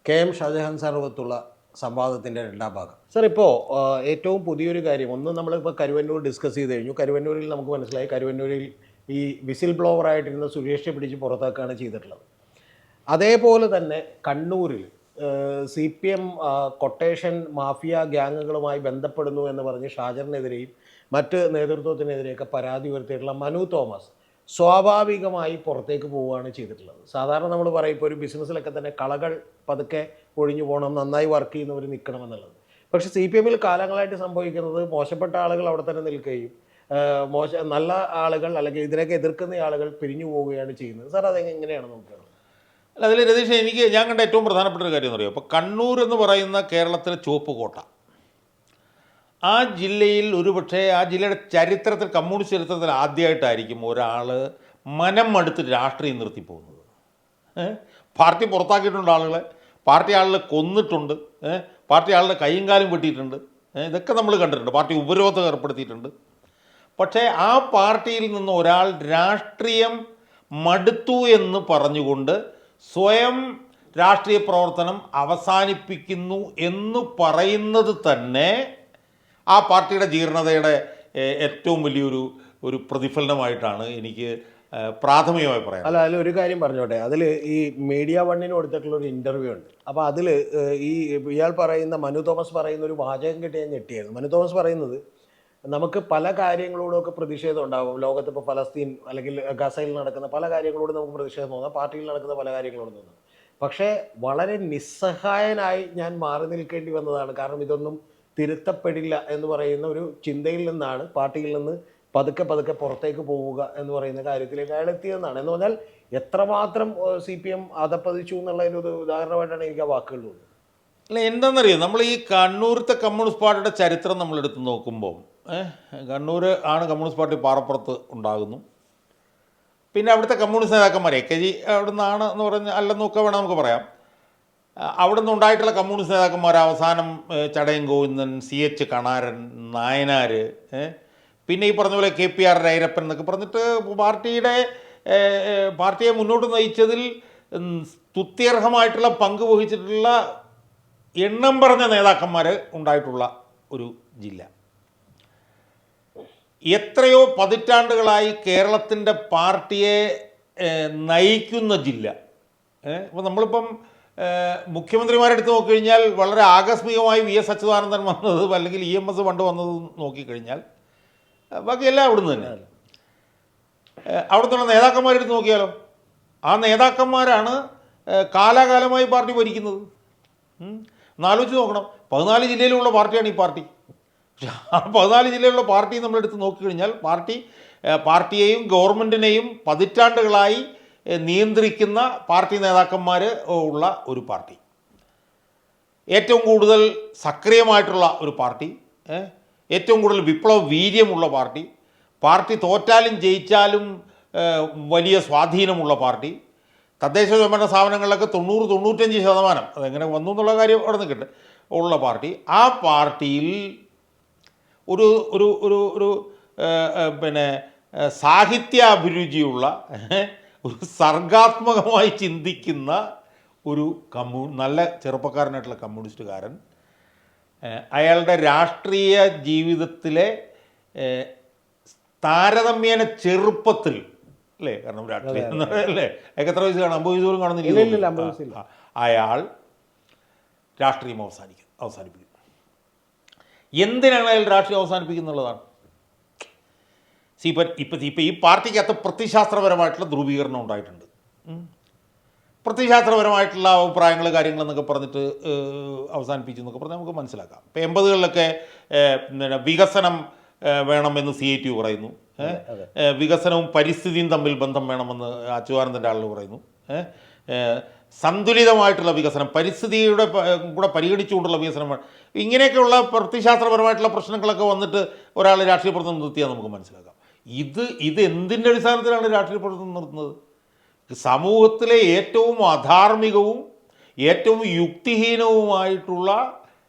KM Shah Jahan സർവത്തുള്ള സംവാദത്തിൻ്റെ രണ്ടാം ഭാഗം. Sir, ഇപ്പോൾ ഏറ്റവും പുതിയൊരു കാര്യം ഒന്ന് നമ്മളിപ്പോൾ കരുവന്നൂർ ഡിസ്കസ് ചെയ്ത് കഴിഞ്ഞു. കരുവന്നൂരിൽ നമുക്ക് മനസ്സിലായി, കരുവന്നൂരിൽ ഈ വിസിൽ ബ്ലോവറായിട്ടിരുന്ന സുരേഷിനെ പിടിച്ച് പുറത്താക്കുകയാണ് ചെയ്തിട്ടുള്ളത്. അതേപോലെ തന്നെ കണ്ണൂരിൽ CPM കൊട്ടേഷൻ മാഫിയ ഗ്യാങ്ങുകളുമായി ബന്ധപ്പെടുന്നു എന്ന് പറഞ്ഞ് ഷാജറിനെതിരെയും മറ്റ് നേതൃത്വത്തിനെതിരെയൊക്കെ പരാതി ഉയർത്തിയിട്ടുള്ള മനു തോമസ് സ്വാഭാവികമായി പുറത്തേക്ക് പോവുകയാണ് ചെയ്തിട്ടുള്ളത്. സാധാരണ നമ്മൾ പറയും ഇപ്പോൾ ഒരു ബിസിനസ്സിലൊക്കെ തന്നെ കളകൾ പതുക്കെ ഒഴിഞ്ഞു പോകണം, നന്നായി വർക്ക് ചെയ്യുന്നവർ നിൽക്കണം എന്നുള്ളത്. പക്ഷേ CPM കാലങ്ങളായിട്ട് സംഭവിക്കുന്നത് മോശപ്പെട്ട ആളുകൾ അവിടെ തന്നെ നിൽക്കുകയും നല്ല ആളുകൾ അല്ലെങ്കിൽ ഇതിനൊക്കെ എതിർക്കുന്ന ആളുകൾ പിരിഞ്ഞു പോവുകയാണ് ചെയ്യുന്നത്. സാർ, അതെങ്ങനെയാണ് നോക്കുന്നത്? അല്ല, അതിൽ രതീഷ്, ഞാൻ കണ്ട ഏറ്റവും പ്രധാനപ്പെട്ട ഒരു കാര്യം എന്ന് പറയുമ്പോൾ, ഇപ്പോൾ കണ്ണൂർ എന്ന് പറയുന്ന കേരളത്തിലെ ചുവപ്പ് കോട്ട, ആ ജില്ലയിൽ ഒരുപക്ഷെ ആ ജില്ലയുടെ ചരിത്രത്തിൽ, കമ്മ്യൂണിസ്റ്റ് ചരിത്രത്തിൽ ആദ്യമായിട്ടായിരിക്കും ഒരാൾ മനം മടുത്ത് രാഷ്ട്രീയം നിർത്തിപ്പോകുന്നത്. പാർട്ടി പുറത്താക്കിയിട്ടുണ്ട് ആളുകളെ, പാർട്ടി ആളുകളെ കൊന്നിട്ടുണ്ട്, പാർട്ടി ആളുടെ കൈയും കാലും വെട്ടിയിട്ടുണ്ട്, ഇതൊക്കെ നമ്മൾ കണ്ടിട്ടുണ്ട്. പാർട്ടി ഉപരോധം ഏർപ്പെടുത്തിയിട്ടുണ്ട്. പക്ഷേ ആ പാർട്ടിയിൽ നിന്ന് ഒരാൾ രാഷ്ട്രീയം മടുത്തു എന്ന് പറഞ്ഞുകൊണ്ട് സ്വയം രാഷ്ട്രീയ പ്രവർത്തനം അവസാനിപ്പിക്കുന്നു എന്ന് പറയുന്നത് തന്നെ ആ പാർട്ടിയുടെ ജീർണതയുടെ ഏറ്റവും വലിയൊരു പ്രതിഫലനമായിട്ടാണ് എനിക്ക് പ്രാഥമികമായി പറയാം. അല്ല, അതിലൊരു കാര്യം പറഞ്ഞോട്ടെ. അതിൽ ഈ മീഡിയ വണ്ണിന് കൊടുത്തിട്ടുള്ളൊരു ഇൻ്റർവ്യൂ ഉണ്ട്. അപ്പോൾ അതിൽ ഇയാൾ പറയുന്ന മനു തോമസ് പറയുന്ന ഒരു വാചകം കിട്ടി ഞാൻ ഞെട്ടിയായിരുന്നു. മനു തോമസ് പറയുന്നത്, നമുക്ക് പല കാര്യങ്ങളോടൊക്കെ പ്രതിഷേധം ഉണ്ടാകും. ലോകത്ത് ഇപ്പോൾ ഫലസ്തീൻ അല്ലെങ്കിൽ ഗസയിൽ നടക്കുന്ന പല കാര്യങ്ങളോടും നമുക്ക് പ്രതിഷേധം തോന്നാം, പാർട്ടിയിൽ നടക്കുന്ന പല കാര്യങ്ങളോടും തോന്നാം. പക്ഷേ വളരെ നിസ്സഹായനായി ഞാൻ മാറി നിൽക്കേണ്ടി വന്നതാണ്. കാരണം ഇതൊന്നും തിരുത്തപ്പെടില്ല എന്ന് പറയുന്ന ഒരു ചിന്തയിൽ നിന്നാണ് പാർട്ടിയിൽ നിന്ന് പതുക്കെ പുറത്തേക്ക് പോവുക എന്ന് പറയുന്ന കാര്യത്തിലേക്ക് അയാൾ എത്തിയതെന്നാണ്. എന്ന് പറഞ്ഞാൽ എത്രമാത്രം CPM അധപ്പതിച്ചു എന്നുള്ളതിന് ഒരു ഉദാഹരണമായിട്ടാണ് എനിക്ക് ആ വാക്കുകൾ തോന്നുന്നത്. അല്ല, എന്താണെന്നറിയാം, നമ്മൾ ഈ കണ്ണൂരത്തെ കമ്മ്യൂണിസ്റ്റ് പാർട്ടിയുടെ ചരിത്രം നമ്മളെടുത്ത് നോക്കുമ്പോൾ, കണ്ണൂർ ആണ് കമ്മ്യൂണിസ്റ്റ് പാർട്ടി പാറപ്പുറത്ത് ഉണ്ടാകുന്നു. പിന്നെ അവിടുത്തെ കമ്മ്യൂണിസ്റ്റ് നേതാക്കന്മാർ AKG അവിടെ നിന്നാണ് എന്ന് പറഞ്ഞ് അല്ലെന്നൊക്കെ വേണം നമുക്ക് പറയാം. അവിടെ നിന്നുണ്ടായിട്ടുള്ള കമ്മ്യൂണിസ്റ്റ് നേതാക്കന്മാർ അവസാനം ചടയം ഗോവിന്ദൻ, CH കണാരൻ, നായനാർ, പിന്നെ ഈ പറഞ്ഞ പോലെ KPR രൈരപ്പൻ എന്നൊക്കെ പറഞ്ഞിട്ട് പാർട്ടിയെ മുന്നോട്ട് നയിച്ചതിൽ സ്തുത്യർഹമായിട്ടുള്ള പങ്ക് വഹിച്ചിട്ടുള്ള എണ്ണം പറഞ്ഞ നേതാക്കന്മാർ ഉണ്ടായിട്ടുള്ള ഒരു ജില്ല. എത്രയോ പതിറ്റാണ്ടുകളായി കേരളത്തിൻ്റെ പാർട്ടിയെ നയിക്കുന്ന ജില്ല. അപ്പോൾ നമ്മളിപ്പം മുഖ്യമന്ത്രിമാരെടുത്ത് നോക്കിക്കഴിഞ്ഞാൽ വളരെ ആകസ്മികമായി VS അച്യുതാനന്ദൻ വന്നത്, അല്ലെങ്കിൽ EMS പണ്ട് വന്നത് നോക്കിക്കഴിഞ്ഞാൽ ബാക്കിയെല്ലാം അവിടുന്ന് തന്നെയാണ്. അവിടുത്തെ നേതാക്കന്മാരെടുത്ത് നോക്കിയാലോ, ആ നേതാക്കന്മാരാണ് കാലാകാലമായി പാർട്ടി ഭരിക്കുന്നത്. എന്നാലോചിച്ച് നോക്കണം, 14 ജില്ലയിലുള്ള പാർട്ടിയാണ് ഈ പാർട്ടി. പക്ഷെ ആ 14 ജില്ലയിലുള്ള പാർട്ടി നമ്മളെടുത്ത് നോക്കിക്കഴിഞ്ഞാൽ പാർട്ടിയെയും ഗവൺമെൻറ്റിനെയും പതിറ്റാണ്ടുകളായി നിയന്ത്രിക്കുന്ന പാർട്ടി നേതാക്കന്മാർ ഉള്ള ഒരു പാർട്ടി, ഏറ്റവും കൂടുതൽ സക്രിയമായിട്ടുള്ള ഒരു പാർട്ടി, ഏറ്റവും കൂടുതൽ വിപ്ലവ വീര്യമുള്ള പാർട്ടി തോറ്റാലും ജയിച്ചാലും വലിയ സ്വാധീനമുള്ള പാർട്ടി, തദ്ദേശ സ്വയംഭരണ സ്ഥാപനങ്ങളിലൊക്കെ 90-95% അതെങ്ങനെ വന്നു എന്നുള്ള കാര്യം അവിടെ നിൽക്കട്ടെ ഉള്ള പാർട്ടി. ആ പാർട്ടിയിൽ ഒരു ഒരു ഒരു ഒരു പിന്നെ സാഹിത്യ അഭിരുചിയുള്ള, ഒരു സർഗാത്മകമായി ചിന്തിക്കുന്ന ഒരു നല്ല ചെറുപ്പക്കാരനായിട്ടുള്ള കമ്മ്യൂണിസ്റ്റുകാരൻ അയാളുടെ രാഷ്ട്രീയ ജീവിതത്തിലെ താരതമ്യേന ചെറുപ്പത്തിൽ, അല്ലേ, കാരണം രാഷ്ട്രീയം അല്ലേ, എത്ര വയസ്സ് കാണും, 50 വയസ്സ് പോലും കാണുന്നില്ല, അയാൾ രാഷ്ട്രീയം അവസാനിപ്പിക്കും. എന്തിനാണ് അയാൾ രാഷ്ട്രീയം അവസാനിപ്പിക്കുന്നുള്ളതാണ്. ഇപ്പം ഈ പാർട്ടിക്കകത്ത് പ്രത്യശാസ്ത്രപരമായിട്ടുള്ള ധ്രുവീകരണം ഉണ്ടായിട്ടുണ്ട്. പ്രത്യശാസ്ത്രപരമായിട്ടുള്ള അഭിപ്രായങ്ങൾ കാര്യങ്ങളെന്നൊക്കെ പറഞ്ഞിട്ട് അവസാനിപ്പിച്ചു എന്നൊക്കെ പറഞ്ഞാൽ നമുക്ക് മനസ്സിലാക്കാം. ഇപ്പോൾ 80കളിലൊക്കെ വികസനം വേണമെന്ന് CITU പറയുന്നു, വികസനവും പരിസ്ഥിതിയും തമ്മിൽ ബന്ധം വേണമെന്ന് അച്യുതാനന്ദൻ്റെ ആളുകൾ പറയുന്നു, സന്തുലിതമായിട്ടുള്ള വികസനം, പരിസ്ഥിതിയുടെ കൂടെ പരിഗണിച്ചുകൊണ്ടുള്ള വികസനം, ഇങ്ങനെയൊക്കെയുള്ള പ്രത്യശാസ്ത്രപരമായിട്ടുള്ള പ്രശ്നങ്ങളൊക്കെ വന്നിട്ട് ഒരാൾ രാഷ്ട്രീയ പ്രവർത്തനം നിർത്തിയാൽ നമുക്ക് മനസ്സിലാക്കാം. ഇത് എന്തിൻ്റെ അടിസ്ഥാനത്തിലാണ് രാഷ്ട്രീയ പ്രവർത്തനം നിർത്തുന്നത്? സമൂഹത്തിലെ ഏറ്റവും അധാർമികവും ഏറ്റവും യുക്തിഹീനവുമായിട്ടുള്ള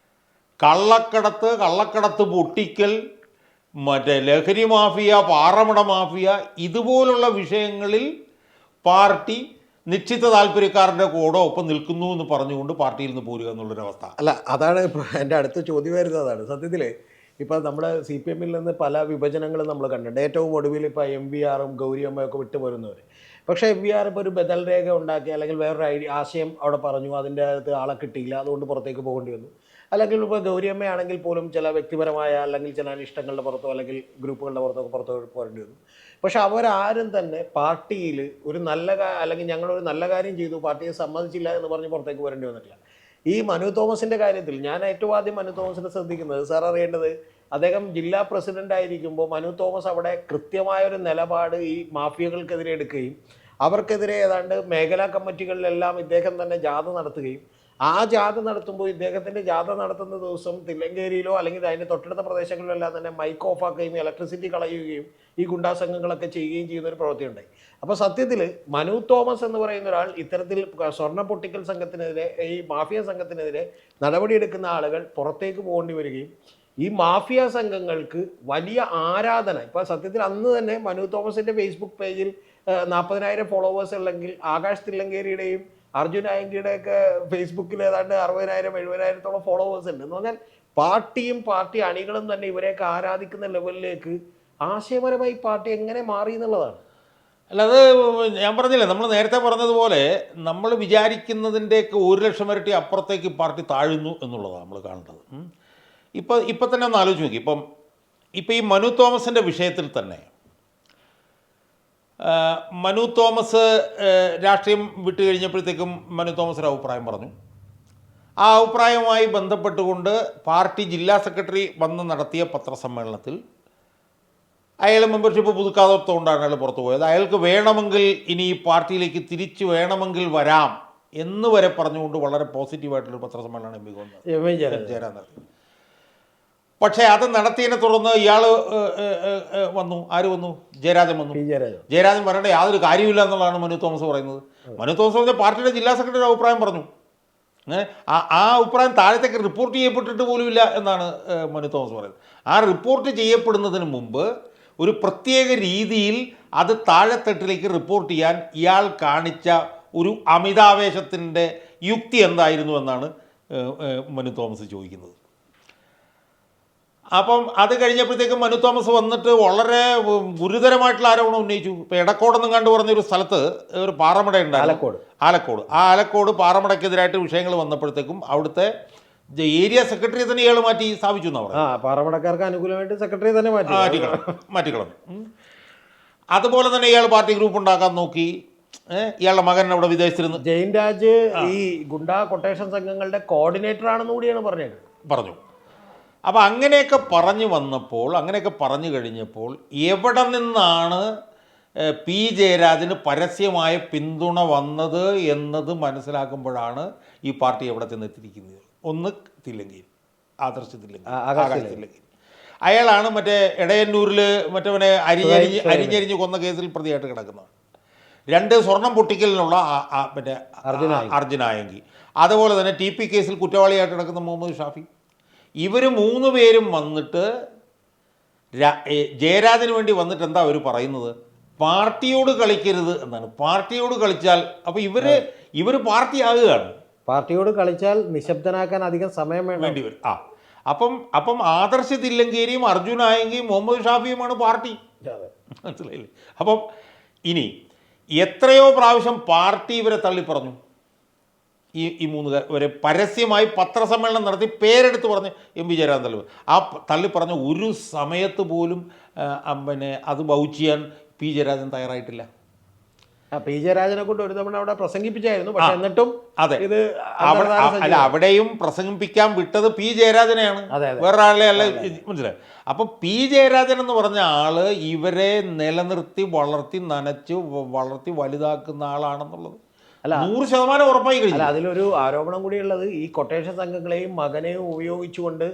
കള്ളക്കടത്ത് പൊട്ടിക്കൽ, മറ്റേ ലഹരി മാഫിയ, പാറമട മാഫിയ, ഇതുപോലുള്ള വിഷയങ്ങളിൽ പാർട്ടി നിശ്ചിത താല്പര്യക്കാരുടെ കൂടെ ഒപ്പം നിൽക്കുന്നു എന്ന് പറഞ്ഞുകൊണ്ട് പാർട്ടിയിൽ നിന്ന് പോരുക എന്നുള്ളൊരവസ്ഥ. അല്ല, അതാണ് ഇപ്പോൾ എൻ്റെ അടുത്ത ചോദ്യം വരുന്നതാണ്. സത്യത്തിൽ ഇപ്പോൾ നമ്മുടെ CPM നിന്ന് പല വിഭജനങ്ങളും നമ്മൾ കണ്ടിട്ടുണ്ട്. ഏറ്റവും ഒടുവിൽ ഇപ്പോൾ MVR-ഉം ഗൗരിയമ്മയൊക്കെ വിട്ടു പോരുന്നവർ. പക്ഷേ MVR ഇപ്പോൾ ഒരു ബദൽ രേഖ ഉണ്ടാക്കി, അല്ലെങ്കിൽ വേറൊരു ആശയം അവിടെ പറഞ്ഞു, അതിൻ്റെ അകത്ത് ആളെ കിട്ടിയില്ല, അതുകൊണ്ട് പുറത്തേക്ക് പോകേണ്ടി വന്നു. അല്ലെങ്കിൽ ഇപ്പോൾ ഗൗരിയമ്മയാണെങ്കിൽ പോലും ചില വ്യക്തിപരമായ അല്ലെങ്കിൽ ചില അനിഷ്ടങ്ങളുടെ പുറത്തോ അല്ലെങ്കിൽ ഗ്രൂപ്പുകളുടെ പുറത്തോ പോകേണ്ടി വന്നു. പക്ഷെ അവരാരും തന്നെ പാർട്ടിയിൽ ഒരു അല്ലെങ്കിൽ ഞങ്ങളൊരു നല്ല കാര്യം ചെയ്തു, പാർട്ടിയെ സമ്മതിച്ചില്ല എന്ന് പറഞ്ഞ് പുറത്തേക്ക് വരേണ്ടി വന്നിട്ടില്ല. ഈ മനു തോമസിൻ്റെ കാര്യത്തിൽ ഞാൻ ഏറ്റവും ആദ്യം മനു തോമസിനെ ശ്രദ്ധിക്കുന്നത്, സാർ അറിയേണ്ടത്, അദ്ദേഹം ജില്ലാ പ്രസിഡന്റ് ആയിരിക്കുമ്പോൾ മനു തോമസ് അവിടെ കൃത്യമായൊരു നിലപാട് ഈ മാഫിയകൾക്കെതിരെ എടുക്കുകയും അവർക്കെതിരെ ഏതാണ്ട് മേഖലാ കമ്മിറ്റികളിലെല്ലാം ഇദ്ദേഹം തന്നെ ജാഥ നടത്തുകയും ആ ജാഥ നടത്തുമ്പോൾ ഇദ്ദേഹത്തിൻ്റെ ജാഥ നടത്തുന്ന ദിവസം തില്ലങ്കേരിയിലോ അല്ലെങ്കിൽ അതിൻ്റെ തൊട്ടടുത്ത പ്രദേശങ്ങളിലെല്ലാം തന്നെ മൈക്ക് ഓഫ് ആക്കുകയും ഇലക്ട്രിസിറ്റി കളയുകയും ഈ ഗുണ്ടാ സംഘങ്ങളൊക്കെ ചെയ്യുകയും ചെയ്യുന്ന ഒരു പ്രവൃത്തി ഉണ്ടായി. അപ്പോൾ സത്യത്തിൽ മനു തോമസ് എന്ന് പറയുന്ന ഒരാൾ ഇത്തരത്തിൽ സ്വർണ്ണ പൊട്ടിക്കൽ സംഘത്തിനെതിരെ, ഈ മാഫിയ സംഘത്തിനെതിരെ നടപടിയെടുക്കുന്ന ആളുകൾ പുറത്തേക്ക് പോകേണ്ടി വരികയും ഈ മാഫിയ സംഘങ്ങൾക്ക് വലിയ ആരാധന, ഇപ്പോൾ സത്യത്തിൽ അന്ന് തന്നെ മനു തോമസിൻ്റെ ഫേസ്ബുക്ക് പേജിൽ 40,000 ഫോളോവേഴ്സ് ഉള്ളെങ്കിൽ ആകാശ് തില്ലങ്കേരിയുടെയും അർജുൻ ആയങ്കിയുടെയൊക്കെ ഫേസ്ബുക്കിൽ ഏതാണ്ട് 60,000-70,000-ഓളം ഫോളോവേഴ്സ് ഉണ്ട്. എന്ന് പറഞ്ഞാൽ പാർട്ടിയും പാർട്ടി അണികളും തന്നെ ഇവരെയൊക്കെ ആരാധിക്കുന്ന ലെവലിലേക്ക് ആശയപരമായി പാർട്ടി എങ്ങനെ മാറി എന്നുള്ളതാണ്. അല്ല, അത് ഞാൻ പറഞ്ഞില്ലേ, നമ്മൾ നേരത്തെ പറഞ്ഞതുപോലെ നമ്മൾ വിചാരിക്കുന്നതിൻ്റെയൊക്കെ 1,00,000 ഇരട്ടി അപ്പുറത്തേക്ക് പാർട്ടി താഴുന്നു എന്നുള്ളതാണ് നമ്മൾ കാണേണ്ടത്. ഇപ്പം തന്നെ ഒന്ന് ആലോചിച്ച് നോക്കി. ഇപ്പം ഈ മനു തോമസിൻ്റെ വിഷയത്തിൽ തന്നെ മനു തോമസ് രാഷ്ട്രീയം വിട്ടു കഴിഞ്ഞപ്പോഴത്തേക്കും മനു തോമസ് ഒരു അഭിപ്രായം പറഞ്ഞു. ആ അഭിപ്രായവുമായി ബന്ധപ്പെട്ടുകൊണ്ട് പാർട്ടി ജില്ലാ സെക്രട്ടറി വന്ന് നടത്തിയ പത്രസമ്മേളനത്തിൽ അയാൾ മെമ്പർഷിപ്പ് പുതുക്കാത്തതുകൊണ്ടാണ് അയാൾ പുറത്തു പോയത്. അയാൾക്ക് വേണമെങ്കിൽ ഇനി ഈ പാർട്ടിയിലേക്ക് തിരിച്ചു വേണമെങ്കിൽ വരാം എന്ന് വരെ പറഞ്ഞുകൊണ്ട് വളരെ പോസിറ്റീവായിട്ടുള്ളൊരു പത്രസമ്മേളനം ജയരാജൻ നടത്തി. പക്ഷേ അത് നടത്തിയതിനെ തുടർന്ന് ഇയാൾ വന്നു. ആര് വന്നു? ജയരാജൻ വന്നു. ജയരാജൻ പറയേണ്ട യാതൊരു കാര്യമില്ല എന്നുള്ളതാണ് മനു തോമസ് പറയുന്നത്. മനു തോമസ് പറഞ്ഞ പാർട്ടിയുടെ ജില്ലാ സെക്രട്ടറി അഭിപ്രായം പറഞ്ഞു. ആ അഭിപ്രായം താഴത്തേക്ക് റിപ്പോർട്ട് ചെയ്യപ്പെട്ടിട്ട് പോലുമില്ല എന്നാണ് മനു തോമസ് പറയുന്നത്. ആ റിപ്പോർട്ട് ചെയ്യപ്പെടുന്നതിന് മുമ്പ് ഒരു പ്രത്യേക രീതിയിൽ അത് താഴെത്തട്ടിലേക്ക് റിപ്പോർട്ട് ചെയ്യാൻ ഇയാൾ കാണിച്ച ഒരു അമിതാവേശത്തിൻ്റെ യുക്തി എന്തായിരുന്നു എന്നാണ് മനു തോമസ് ചോദിക്കുന്നത്. അപ്പം അത് കഴിഞ്ഞപ്പോഴത്തേക്കും മനു തോമസ് വന്നിട്ട് വളരെ ഗുരുതരമായിട്ടുള്ള ആരോപണം ഉന്നയിച്ചു. ഇപ്പോൾ എടക്കോടെന്നും കണ്ടു പറഞ്ഞൊരു സ്ഥലത്ത് ഒരു പാറമട ഉണ്ട്, ആലക്കോട്. ആ ആലക്കോട് പാറമടയ്ക്കെതിരായിട്ട് വിഷയങ്ങൾ വന്നപ്പോഴത്തേക്കും അവിടുത്തെ ഏരിയ സെക്രട്ടറി തന്നെ ഇയാൾ മാറ്റി സ്ഥാപിച്ചു എന്നാണ് പറയുന്നത്. പാറമടക്കാർക്ക് അനുകൂലമായിട്ട് സെക്രട്ടറി തന്നെ മാറ്റിക്കളഞ്ഞു. അതുപോലെ തന്നെ ഇയാൾ പാർട്ടി ഗ്രൂപ്പ് ഉണ്ടാക്കാൻ നോക്കി. ഇയാളുടെ മകൻ അവിടെ വിദേശത്തിരുന്ന് ജയിൻ രാജ് ഈ ഗുണ്ടാ കൊട്ടേഷൻ സംഘങ്ങളുടെ കോർഡിനേറ്റർ ആണെന്ന് കൂടിയാണ് പറഞ്ഞു. അപ്പോൾ അങ്ങനെയൊക്കെ പറഞ്ഞു കഴിഞ്ഞപ്പോൾ എവിടെ നിന്നാണ് പി ജയരാജന് പരസ്യമായ പിന്തുണ വന്നത് എന്നത് മനസ്സിലാക്കുമ്പോഴാണ് ഈ പാർട്ടി എവിടെ ചെന്നെത്തിയിരിക്കുന്നത്. ഒന്ന് തില്ലങ്കേരി, ആദർശ് തില്ലങ്കേരി. അയാളാണ് മറ്റേ എടയന്നൂരിൽ മറ്റവനെ അരിഞ്ഞരിഞ്ഞ് കൊന്ന കേസിൽ പ്രതിയായിട്ട് കിടക്കുന്നതാണ്. 2 സ്വർണം പൊട്ടിക്കലിനുള്ള മറ്റേ അർജുനായങ്കി, അതുപോലെ തന്നെ TP കേസിൽ കുറ്റവാളിയായിട്ട് കിടക്കുന്ന മുഹമ്മദ് ഷാഫി. ഇവർ 3 പേരും വന്നിട്ട് ജയരാജന് വേണ്ടി വന്നിട്ട് എന്താ അവർ പറയുന്നത്? പാർട്ടിയോട് കളിക്കരുത് എന്നാണ്. പാർട്ടിയോട് കളിച്ചാൽ അപ്പോൾ ഇവർ പാർട്ടിയാകുകയാണ്. പാർട്ടിയോട് കളിച്ചാൽ നിശബ്ദനാക്കാൻ അധികം സമയം വേണ്ടി വരും. അപ്പം ആദർശ് തില്ലങ്കേരിയും അർജുനായെങ്കിലും മുഹമ്മദ് ഷാഫിയുമാണ് പാർട്ടി. മനസ്സിലായില്ലേ? അപ്പം ഇനി എത്രയോ പ്രാവശ്യം പാർട്ടി ഇവരെ തള്ളിപ്പറഞ്ഞു. ഈ 3 വരെ പരസ്യമായി പത്രസമ്മേളനം നടത്തി പേരെടുത്ത് പറഞ്ഞ് MP ജയരാജൻ തള്ളിപ്പറഞ്ഞ ഒരു സമയത്ത് പോലും അത് വൗച്ച് ചെയ്യാൻ P ജയരാജൻ തയ്യാറായിട്ടില്ല. P ജയരാജനെ കൊണ്ട് ഒരു തവണ അവിടെ പ്രസംഗിപ്പിച്ചായിരുന്നു. പക്ഷെ എന്നിട്ടും അതെ, അവിടെയും പ്രസംഗിപ്പിക്കാൻ വിട്ടത് P ജയരാജനെയാണ്, വേറൊരാളെ അല്ല. മനസ്സിലായി? അപ്പം P ജയരാജൻ എന്ന് പറഞ്ഞ ആള് ഇവരെ നിലനിർത്തി വളർത്തി വലുതാക്കുന്ന ആളാണെന്നുള്ളത് 100% ഉറപ്പായി കഴിഞ്ഞു. അതിലൊരു ആരോപണം കൂടിയുള്ളത് ഈ കൊട്ടേഷൻ സംഘങ്ങളെയും മകനെയും ഉപയോഗിച്ചുകൊണ്ട്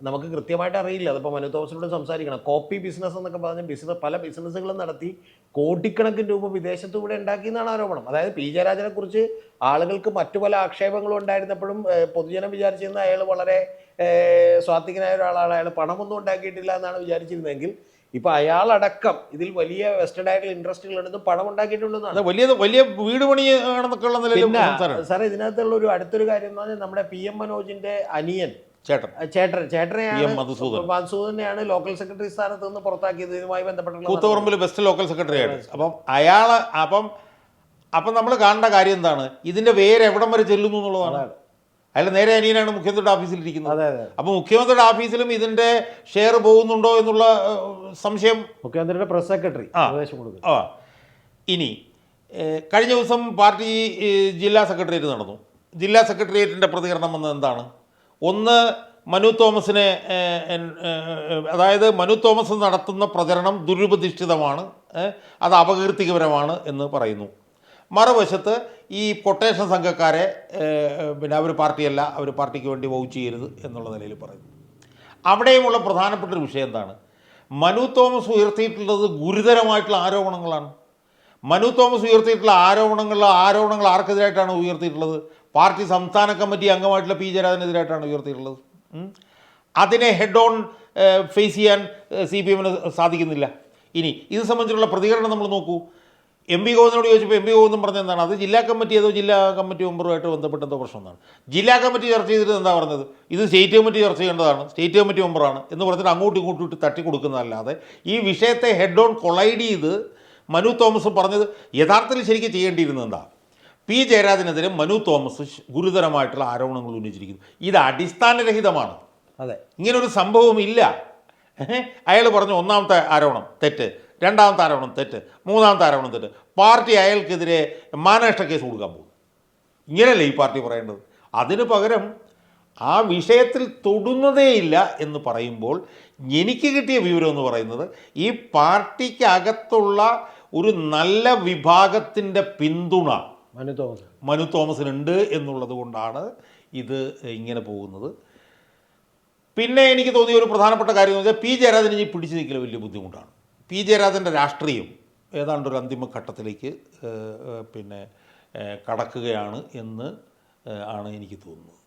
നമുക്ക് കൃത്യമായിട്ട് അറിയില്ല. അതിപ്പോൾ മനു തോമസിനോട് സംസാരിക്കണം. കോപ്പി ബിസിനസ് എന്നൊക്കെ പറഞ്ഞ് പല ബിസിനസ്സുകളും നടത്തി കോടിക്കണക്കിന് രൂപ വിദേശത്തുകൂടെ ഉണ്ടാക്കിയെന്നാണ് ആരോപണം. അതായത് P ജയരാജനെ കുറിച്ച് ആളുകൾക്ക് മറ്റു പല ആക്ഷേപങ്ങളും ഉണ്ടായിരുന്നപ്പോഴും പൊതുജനം വിചാരിച്ചിരുന്ന അയാൾ വളരെ സ്വാത്വികനായ ഒരാളാണ്, അയാൾ പണമൊന്നും ഉണ്ടാക്കിയിട്ടില്ല എന്നാണ് വിചാരിച്ചിരുന്നതെങ്കിൽ ഇപ്പൊ അയാളടക്കം ഇതിൽ വലിയ വെസ്റ്റഡ് ആയിട്ടുള്ള ഇൻട്രസ്റ്റുകൾ എടുത്ത് പണം ഉണ്ടാക്കിയിട്ടുണ്ടെന്നാണ്. അത് വലിയ വീട് പണി ആണെന്നൊക്കെ ഉള്ള നിലയിൽ പിന്നെ സംസാരം. സാറേ ഇതിനകത്തുള്ള ഒരു അടുത്തൊരു കാര്യം എന്ന് പറഞ്ഞാൽ നമ്മുടെ PM മനോജിന്റെ അനിയൻ ചേട്ടൻ ചേട്ടനെയാണ് മധുസൂദൻ. മധുസൂദനെയാണ് ലോക്കൽ സെക്രട്ടറി സ്ഥാനത്ത് നിന്ന് പുറത്താക്കിയത് ഇതുമായി ബന്ധപ്പെട്ടുള്ള കൂത്തുപറമ്പിൽ ബെസ്റ്റ് ലോക്കൽ സെക്രട്ടറി ആയിട്ട്. അപ്പം നമ്മൾ കാണേണ്ട കാര്യം എന്താണ്, ഇതിന്റെ വേര് എവിടം വരെ ചെല്ലുന്നു എന്നുള്ളതാണ്. അയാൾ നേരെ അനിയനാണ് മുഖ്യമന്ത്രിയുടെ ഓഫീസിലിരിക്കുന്നത്. അപ്പോൾ മുഖ്യമന്ത്രിയുടെ ഓഫീസിലും ഇതിന്റെ ഷെയർ പോകുന്നുണ്ടോ എന്നുള്ള സംശയം മുഖ്യമന്ത്രിയുടെ പ്രസ് സെക്രട്ടറി ഇനി കഴിഞ്ഞ ദിവസം പാർട്ടി ജില്ലാ സെക്രട്ടേറിയറ്റ് നടന്നു. ജില്ലാ സെക്രട്ടേറിയറ്റിന്റെ പ്രതികരണം വന്നത് എന്താണ്? ഒന്ന്, മനു തോമസിനെ അതായത് മനു തോമസ് നടത്തുന്ന പ്രചരണം ദുരുപദിഷ്ടിതമാണ്, അത് അപകീർത്തികപരമാണ് എന്ന് പറയുന്നു. മറുവശത്ത് ഈ കൊട്ടേഷൻ സംഘക്കാരെ പിന്നെ അവർ പാർട്ടിയല്ല, അവർ പാർട്ടിക്ക് വേണ്ടി വോട്ട് ചെയ്യരുത് എന്നുള്ള നിലയിൽ പറയുന്നു. അവിടെയുമുള്ള പ്രധാനപ്പെട്ട ഒരു വിഷയം എന്താണ്? മനു തോമസ് ഉയർത്തിയിട്ടുള്ളത് ഗുരുതരമായിട്ടുള്ള ആരോപണങ്ങളാണ്. മനു തോമസ് ഉയർത്തിയിട്ടുള്ള ആരോപണങ്ങൾ ആർക്കെതിരായിട്ടാണ് ഉയർത്തിയിട്ടുള്ളത്? പാർട്ടി സംസ്ഥാന കമ്മിറ്റി അംഗമായിട്ടുള്ള P. ജയരാജനെതിരായിട്ടാണ് ഉയർത്തിയിട്ടുള്ളത്. അതിനെ ഹെഡ് ഓൺ ഫേസ് ചെയ്യാൻ CPM-ന് സാധിക്കുന്നില്ല. ഇനി ഇത് സംബന്ധിച്ചുള്ള പ്രതികരണം നമ്മൾ നോക്കൂ. MP ഗോവിന്ദനോട് ചോദിച്ചപ്പോൾ MP ഗോവിന്ദൻ പറഞ്ഞത് എന്താണ്? അത് ജില്ലാ കമ്മിറ്റി മെമ്പറുമായിട്ട് ബന്ധപ്പെട്ട എന്തോ പ്രശ്നം എന്നാണ്. ജില്ലാ കമ്മിറ്റി ചർച്ച ചെയ്തിട്ട് എന്താ പറഞ്ഞത്? ഇത് സ്റ്റേറ്റ് കമ്മിറ്റി ചർച്ച ചെയ്യേണ്ടതാണ്, സ്റ്റേറ്റ് കമ്മിറ്റി മെമ്പറാണ് എന്ന് പറഞ്ഞിട്ട് അങ്ങോട്ടും ഇങ്ങോട്ടും ഇട്ട് തട്ടി കൊടുക്കുന്നതല്ലാതെ ഈ വിഷയത്തെ ഹെഡ് ഓൺ കൊളൈഡ് ചെയ്ത് മനു തോമസ് പറഞ്ഞത് യഥാർത്ഥത്തിൽ ശരിക്കും ചെയ്യേണ്ടിയിരുന്നത് എന്താ? P. ജയരാജനെതിരെ മനു തോമസ് ഗുരുതരമായിട്ടുള്ള ആരോപണങ്ങൾ ഉന്നയിച്ചിരിക്കുന്നു. ഇത് അടിസ്ഥാനരഹിതമാണ്. ഇങ്ങനൊരു സംഭവമില്ല. അയാൾ പറഞ്ഞു ഒന്നാമത്തെ ആരോപണം തെറ്റ്, രണ്ടാമത്തെ ആരോപണം തെറ്റ്, മൂന്നാമത്തെ ആരോപണം തെറ്റ്. പാർട്ടി അയാൾക്കെതിരെ മാനനഷ്ട കേസ് കൊടുക്കാൻ പോകും. ഇങ്ങനെയല്ലേ ഈ പാർട്ടി പറയേണ്ടത്? അതിന് പകരം ആ വിഷയത്തിൽ തൊടുന്നതേയില്ല എന്ന് പറയുമ്പോൾ എനിക്ക് കിട്ടിയ വിവരം എന്ന് പറയുന്നത് ഈ പാർട്ടിക്കകത്തുള്ള ഒരു നല്ല വിഭാഗത്തിൻ്റെ പിന്തുണ മനു തോമസിനുണ്ട് എന്നുള്ളത് കൊണ്ടാണ് ഇത് ഇങ്ങനെ പോകുന്നത്. പിന്നെ എനിക്ക് തോന്നിയ ഒരു പ്രധാനപ്പെട്ട കാര്യം എന്ന് വെച്ചാൽ P. ജയരാജന് ഇനി പിടിച്ചു നിൽക്കൽ വലിയ ബുദ്ധിമുട്ടാണ്. P. ജയരാജൻ്റെ രാഷ്ട്രീയം ഏതാണ്ട് ഒരു അന്തിമഘട്ടത്തിലേക്ക് പിന്നെ കടക്കുകയാണ് എന്ന് ആണ് എനിക്ക് തോന്നുന്നത്.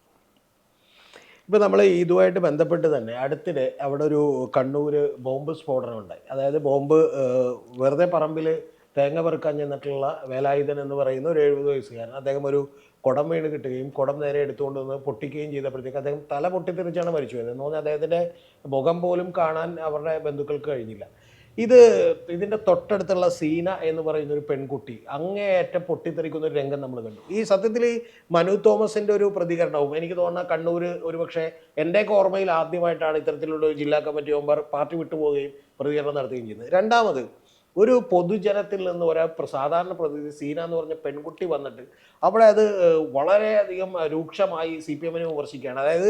ഇപ്പോൾ നമ്മൾ ഇതുമായിട്ട് ബന്ധപ്പെട്ട് തന്നെ അടുത്തിടെ അവിടെ ഒരു കണ്ണൂർ ബോംബ് സ്ഫോടനം ഉണ്ടായി. അതായത് ബോംബ് വെറുതെ പറമ്പിൽ തേങ്ങ പെറുക്കാൻ ചെന്നിട്ടുള്ള വേലായുധൻ എന്ന് പറയുന്ന ഒരു 70 വയസ്സുകാരൻ, അദ്ദേഹം ഒരു കുടം വീണ് കിട്ടുകയും കുടം നേരെ എടുത്തുകൊണ്ട് വന്ന് പൊട്ടിക്കുകയും ചെയ്തപ്പോഴത്തേക്ക് അദ്ദേഹം തല പൊട്ടിത്തെറിച്ചാണ് മരിച്ചു പോയത്. എന്ന് പറഞ്ഞാൽ അദ്ദേഹത്തിൻ്റെ മുഖം പോലും കാണാൻ അവരുടെ ബന്ധുക്കൾക്ക് കഴിഞ്ഞില്ല. ഇതിൻ്റെ തൊട്ടടുത്തുള്ള സീന എന്ന് പറയുന്ന ഒരു പെൺകുട്ടി അങ്ങേയറ്റം പൊട്ടിത്തെറിക്കുന്ന ഒരു രംഗം നമ്മൾ കണ്ടു. ഈ സത്യത്തിൽ ഈ മനു തോമസിൻ്റെ ഒരു പ്രതികരണവും എനിക്ക് തോന്നുന്ന കണ്ണൂർ ഒരുപക്ഷെ എൻ്റെയൊക്കെ ഓർമ്മയിൽ ആദ്യമായിട്ടാണ് ഇത്തരത്തിലുള്ള ഒരു ജില്ലാ കമ്മിറ്റി മെമ്പർ പാർട്ടി വിട്ടുപോവുകയും പ്രതികരണം നടത്തുകയും ചെയ്യുന്നത്. രണ്ടാമത്, ഒരു പൊതുജനത്തിൽ നിന്ന് സാധാരണ പ്രതിനിധി സീന എന്ന് പറഞ്ഞ പെൺകുട്ടി വന്നിട്ട് അവിടെ അത് വളരെയധികം രൂക്ഷമായി CPM-നെ വിമർശിക്കുകയാണ്. അതായത്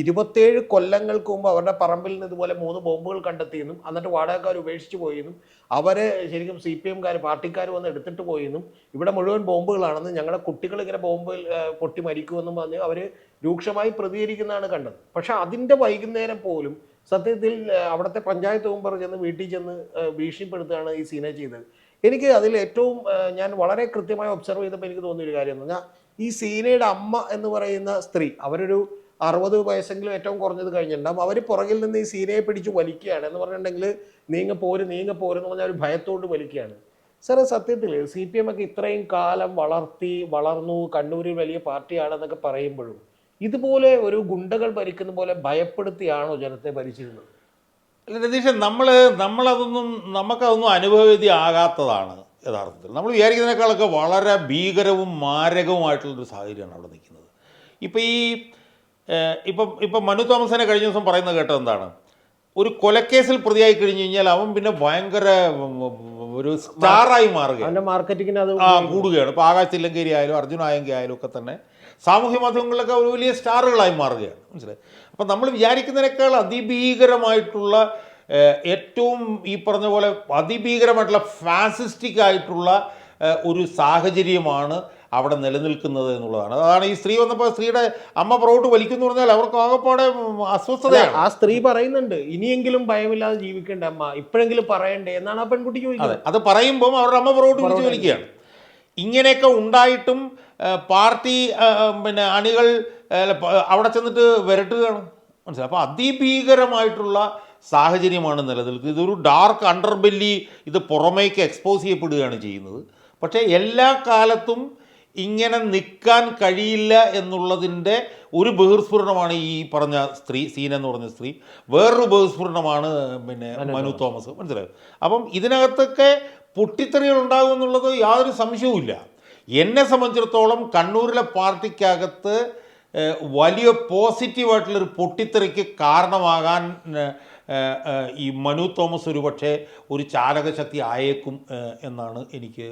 27 കൊല്ലങ്ങൾക്ക് മുമ്പ് അവരുടെ പറമ്പിൽ നിന്ന് ഇതുപോലെ 3 ബോംബുകൾ കണ്ടെത്തിയെന്നും എന്നിട്ട് വാടകക്കാർ ഉപേക്ഷിച്ച് പോയെന്നും അവരെ ശരിക്കും CPM-കാർ പാർട്ടിക്കാർ വന്ന് എടുത്തിട്ട് പോയെന്നും ഇവിടെ മുഴുവൻ ബോംബുകളാണെന്നും ഞങ്ങളുടെ കുട്ടികൾ ഇങ്ങനെ ബോംബിൽ പൊട്ടി മരിക്കുമെന്നും പറഞ്ഞ് അവർ രൂക്ഷമായി പ്രതികരിക്കുന്നതാണ് കണ്ടത്. പക്ഷെ അതിൻ്റെ വൈകുന്നേരം പോലും സത്യത്തിൽ അവിടുത്തെ പഞ്ചായത്ത് മെമ്പർ ചെന്ന് വീട്ടിൽ ചെന്ന് ഭീഷണിപ്പെടുത്തുകയാണ് ഈ സീന ചെയ്തത്. എനിക്ക് അതിൽ ഏറ്റവും ഞാൻ വളരെ കൃത്യമായി ഒബ്സർവ് ചെയ്തപ്പോൾ എനിക്ക് തോന്നിയൊരു കാര്യം എന്ന് പറഞ്ഞാൽ ഈ സീനയുടെ അമ്മ എന്ന് പറയുന്ന സ്ത്രീ അവരൊരു 60 വയസ്സെങ്കിലും ഏറ്റവും കുറഞ്ഞത് കഴിഞ്ഞിട്ടുണ്ടാകും. അവർ പുറകിൽ നിന്ന് ഈ സീനയെ പിടിച്ച് വലിക്കുകയാണ്. എന്ന് പറഞ്ഞിട്ടുണ്ടെങ്കിൽ നീങ്ങ പോരെന്ന് പറഞ്ഞാൽ ഒരു ഭയത്തോട് വലിക്കുകയാണ്. സാറേ സത്യത്തിൽ CPM ഒക്കെ ഇത്രയും കാലം വളർന്നു കണ്ണൂരിൽ വലിയ പാർട്ടിയാണെന്നൊക്കെ പറയുമ്പോഴും ഇതുപോലെ ഒരു ഗുണ്ടകൾ ഭരിക്കുന്ന പോലെ ഭയപ്പെടുത്തിയാണോ ജനത്തെ ഭരിച്ചിരുന്നത്? അല്ല രതീഷ്, നമുക്കതൊന്നും അനുഭവവേദ്യമാകാത്തതാണ് യഥാർത്ഥത്തിൽ. നമ്മൾ വിചാരിക്കുന്നതിനേക്കാളൊക്കെ വളരെ ഭീകരവും മാരകവുമായിട്ടുള്ളൊരു സാഹചര്യമാണ് അവിടെ നിൽക്കുന്നത്. ഇപ്പം മനു തോമസിനെ കഴിഞ്ഞ ദിവസം പറയുന്നത് കേട്ടത് എന്താണ്? ഒരു കൊലക്കേസിൽ പ്രതിയായി കഴിഞ്ഞു കഴിഞ്ഞാൽ അവൻ പിന്നെ ഭയങ്കര ഒരു സ്റ്റാറായി മാറുകയാണ്, മാർക്കറ്റിങ്ങിന് അത് കൂടുകയാണ്. ഇപ്പോൾ ആകാശ് തില്ലങ്കേരി ആയാലും അർജുൻ ആയങ്കി ആയാലും ഒക്കെ തന്നെ സാമൂഹ്യ മാധ്യമങ്ങളിലൊക്കെ ഒരു വലിയ സ്റ്റാറുകളായി മാറുകയാണ്. മനസ്സിലായി? അപ്പം നമ്മൾ വിചാരിക്കുന്നതിനേക്കാൾ അതിഭീകരമായിട്ടുള്ള ഏറ്റവും ഈ പറഞ്ഞ പോലെ അതിഭീകരമായിട്ടുള്ള ഫാസിസ്റ്റിക് ആയിട്ടുള്ള ഒരു സാഹചര്യമാണ് അവിടെ നിലനിൽക്കുന്നത് എന്നുള്ളതാണ്. അതാണ് ഈ സ്ത്രീ വന്നപ്പോൾ സ്ത്രീയുടെ അമ്മ പുറകോട്ട് വലിക്കുന്നു പറഞ്ഞാൽ അവർക്ക് ആകെപ്പാടെ അസ്വസ്ഥതയാണ്. ആ സ്ത്രീ പറയുന്നുണ്ട് ഇനിയെങ്കിലും ഭയമില്ലാതെ ജീവിക്കേണ്ട അമ്മ, ഇപ്പോഴെങ്കിലും പറയണ്ടേ എന്നാണ് ആ പെൺകുട്ടി ചോദിക്കുന്നത്. അത് പറയുമ്പം അവരുടെ അമ്മ പുറകോട്ട് വലിച്ചു വലിക്കുകയാണ്. ഇങ്ങനെയൊക്കെ ഉണ്ടായിട്ടും പാർട്ടി പിന്നെ അണികൾ അവിടെ ചെന്നിട്ട് വിരട്ടുകയാണ്. മനസ്സിലായി? അപ്പോൾ അതിഭീകരമായിട്ടുള്ള സാഹചര്യമാണ് നിലനിൽക്കുന്നത്. ഇതൊരു ഡാർക്ക് അണ്ടർബെല്ലി, ഇത് പുറമേക്ക് എക്സ്പോസ് ചെയ്യപ്പെടുകയാണ് ചെയ്യുന്നത്. പക്ഷേ എല്ലാ കാലത്തും ഇങ്ങനെ നിൽക്കാൻ കഴിയില്ല എന്നുള്ളതിൻ്റെ ഒരു ബഹിർസ്ഫുരണമാണ് ഈ പറഞ്ഞ സ്ത്രീ, സീന എന്ന് പറഞ്ഞ സ്ത്രീ. വേറൊരു ബഹിർസ്ഫുരണമാണ് പിന്നെ മനു തോമസ്. മനസ്സിലായോ? അപ്പം ഇതിനകത്തൊക്കെ പൊട്ടിത്തെറികൾ ഉണ്ടാകും എന്നുള്ളത് യാതൊരു സംശയവുമില്ല. എന്നെ സംബന്ധിച്ചിടത്തോളം കണ്ണൂരിലെ പാർട്ടിക്കകത്ത് വലിയ പോസിറ്റീവായിട്ടുള്ളൊരു പൊട്ടിത്തെറിക്ക് കാരണമാകാൻ ഈ മനു തോമസ് ഒരു പക്ഷേ ഒരു ചാലകശക്തി ആയേക്കും എന്നാണ് എനിക്ക്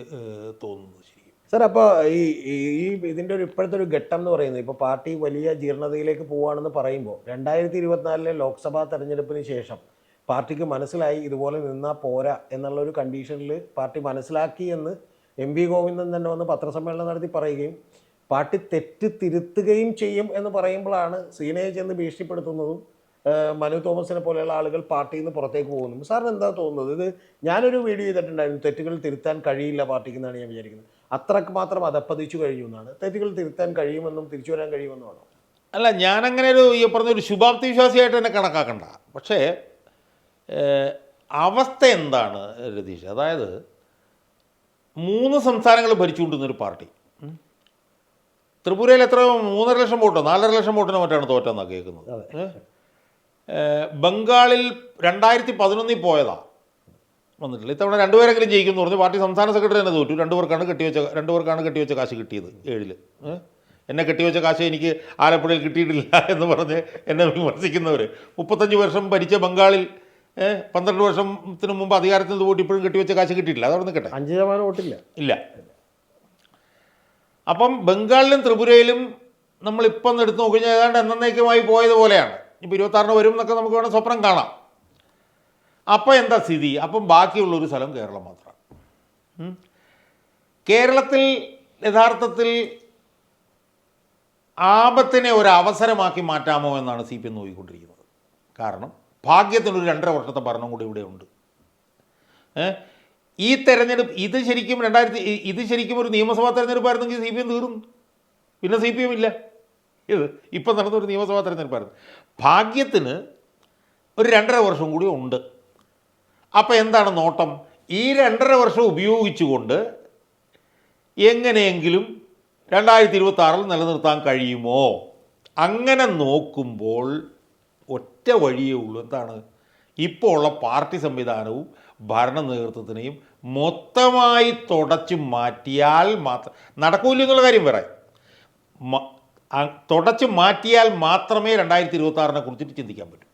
തോന്നുന്നത്. ശരിക്കും സാർ, അപ്പോൾ ഈ ഇതിൻ്റെ ഒരു ഇപ്പോഴത്തെ ഒരു ഘട്ടം എന്ന് പറയുന്നത്, ഇപ്പോൾ പാർട്ടി വലിയ ജീർണതയിലേക്ക് പോവുകയാണെന്ന് പറയുമ്പോൾ 2024 ലോക്സഭാ തെരഞ്ഞെടുപ്പിന് ശേഷം പാർട്ടിക്ക് മനസ്സിലായി ഇതുപോലെ നിന്നാൽ പോരാ എന്നുള്ളൊരു കണ്ടീഷനിൽ പാർട്ടി മനസ്സിലാക്കി എന്ന് MV ഗോവിന്ദൻ തന്നെ വന്ന് പത്രസമ്മേളനം നടത്തി പറയുകയും പാർട്ടി തെറ്റ് തിരുത്തുകയും ചെയ്യും എന്ന് പറയുമ്പോഴാണ് സീനയെ ചെന്ന് ഭീഷണിപ്പെടുത്തുന്നതും മനു തോമസിനെ പോലെയുള്ള ആളുകൾ പാർട്ടിയിൽ നിന്ന് പുറത്തേക്ക് പോകുന്നു. സാറിന് എന്താ തോന്നുന്നത്? ഇത് ഞാനൊരു വീഡിയോ ചെയ്തിട്ടുണ്ടായിരുന്നു, തെറ്റുകൾ തിരുത്താൻ കഴിയില്ല പാർട്ടിക്ക് എന്നാണ് ഞാൻ വിചാരിക്കുന്നത്. അത്രക്ക് മാത്രം അതപ്പതിച്ചു കഴിഞ്ഞു എന്നാണ്. തെറ്റുകൾ തിരുത്താൻ കഴിയുമെന്നും തിരിച്ചു വരാൻ കഴിയുമെന്നുമാണോ? അല്ല, ഞാനങ്ങനെ ഒരു ഈ പറഞ്ഞൊരു ശുഭാപ്തി വിശ്വാസിയായിട്ട് തന്നെ കണക്കാക്കണ്ട. പക്ഷേ അവസ്ഥ എന്താണ് രതീഷ്? അതായത് 3 സംസ്ഥാനങ്ങൾ ഭരിച്ചുകൊണ്ടിരുന്നൊരു പാർട്ടി ത്രിപുരയിൽ എത്ര 3.5 ലക്ഷം വോട്ടോ 4.5 ലക്ഷം വോട്ടിനോ മറ്റാണ് തോറ്റെന്നാണ് കേൾക്കുന്നത്. ബംഗാളിൽ 2011 പോയതാ, വന്നിട്ടില്ല. ഇത്തവണ 2 പേരെങ്കിലും ജയിക്കുമെന്ന് പറഞ്ഞു. പാർട്ടി സംസ്ഥാന സെക്രട്ടറി തന്നെ തോറ്റു. 2 പേർക്കാണ് കെട്ടിവെച്ച കാശ് കിട്ടിയത്. 7-ൽ എന്നെ കെട്ടിവെച്ച കാശ് എനിക്ക് ആലപ്പുഴയിൽ കിട്ടിയിട്ടില്ല എന്ന് പറഞ്ഞ് എന്നെ വിമർശിക്കുന്നവർ. 35 വർഷം ഭരിച്ച ബംഗാളിൽ 12 വർഷത്തിന് മുമ്പ് അധികാരത്തിൽ നിന്ന് പോയിട്ട് ഇപ്പോഴും കെട്ടിവെച്ച കാശ് കിട്ടിയിട്ടില്ല. അതവിടെ നിൽക്കട്ടെ, 5% വോട്ടില്ല. ഇല്ല. അപ്പം ബംഗാളിലും ത്രിപുരയിലും നമ്മളിപ്പം എടുത്ത് നോക്കിക്കഴിഞ്ഞാൽ ഏതാണ്ട് എന്നേക്കുമായി പോയതുപോലെയാണ്. ഇപ്പോൾ 26-ന് വരും എന്നൊക്കെ നമുക്ക് വേണം സ്വപ്നം കാണാം. അപ്പം എന്താ സ്ഥിതി? അപ്പം ബാക്കിയുള്ളൊരു സ്ഥലം കേരളം മാത്രമാണ്. കേരളത്തിൽ യഥാർത്ഥത്തിൽ ആപത്തിനെ ഒരു അവസരമാക്കി മാറ്റാമോ എന്നാണ് CPM നോക്കിക്കൊണ്ടിരിക്കുന്നത്. കാരണം ഭാഗ്യത്തിനൊരു 2.5 വർഷത്തെ ഭരണം കൂടി ഇവിടെ ഉണ്ട്. ഈ തെരഞ്ഞെടുപ്പ് ഇത് ശരിക്കും ഒരു നിയമസഭാ തെരഞ്ഞെടുപ്പായിരുന്നെങ്കിൽ CPM തീർന്നു, പിന്നെ CPM ഇല്ല. ഇത് ഇപ്പം നടന്നൊരു നിയമസഭാ തെരഞ്ഞെടുപ്പായിരുന്നു. ഭാഗ്യത്തിന് ഒരു 2.5 വർഷം കൂടി ഉണ്ട്. അപ്പോൾ എന്താണ് നോട്ടം? ഈ 2.5 വർഷം ഉപയോഗിച്ചുകൊണ്ട് എങ്ങനെയെങ്കിലും 2026 നിലനിർത്താൻ കഴിയുമോ? അങ്ങനെ നോക്കുമ്പോൾ ഒറ്റ വഴിയേ ഉള്ളൂ. എന്താണ്? ഇപ്പോൾ ഉള്ള പാർട്ടി സംവിധാനവും ഭരണ നേതൃത്വത്തിനെയും മൊത്തമായി തുടച്ചു മാറ്റിയാൽ മാത്രം നടക്കൂല എന്നുള്ള കാര്യം പറയാം. തുടച്ചു മാറ്റിയാൽ മാത്രമേ 2026 കുറിച്ചിട്ട് ചിന്തിക്കാൻ പറ്റൂ.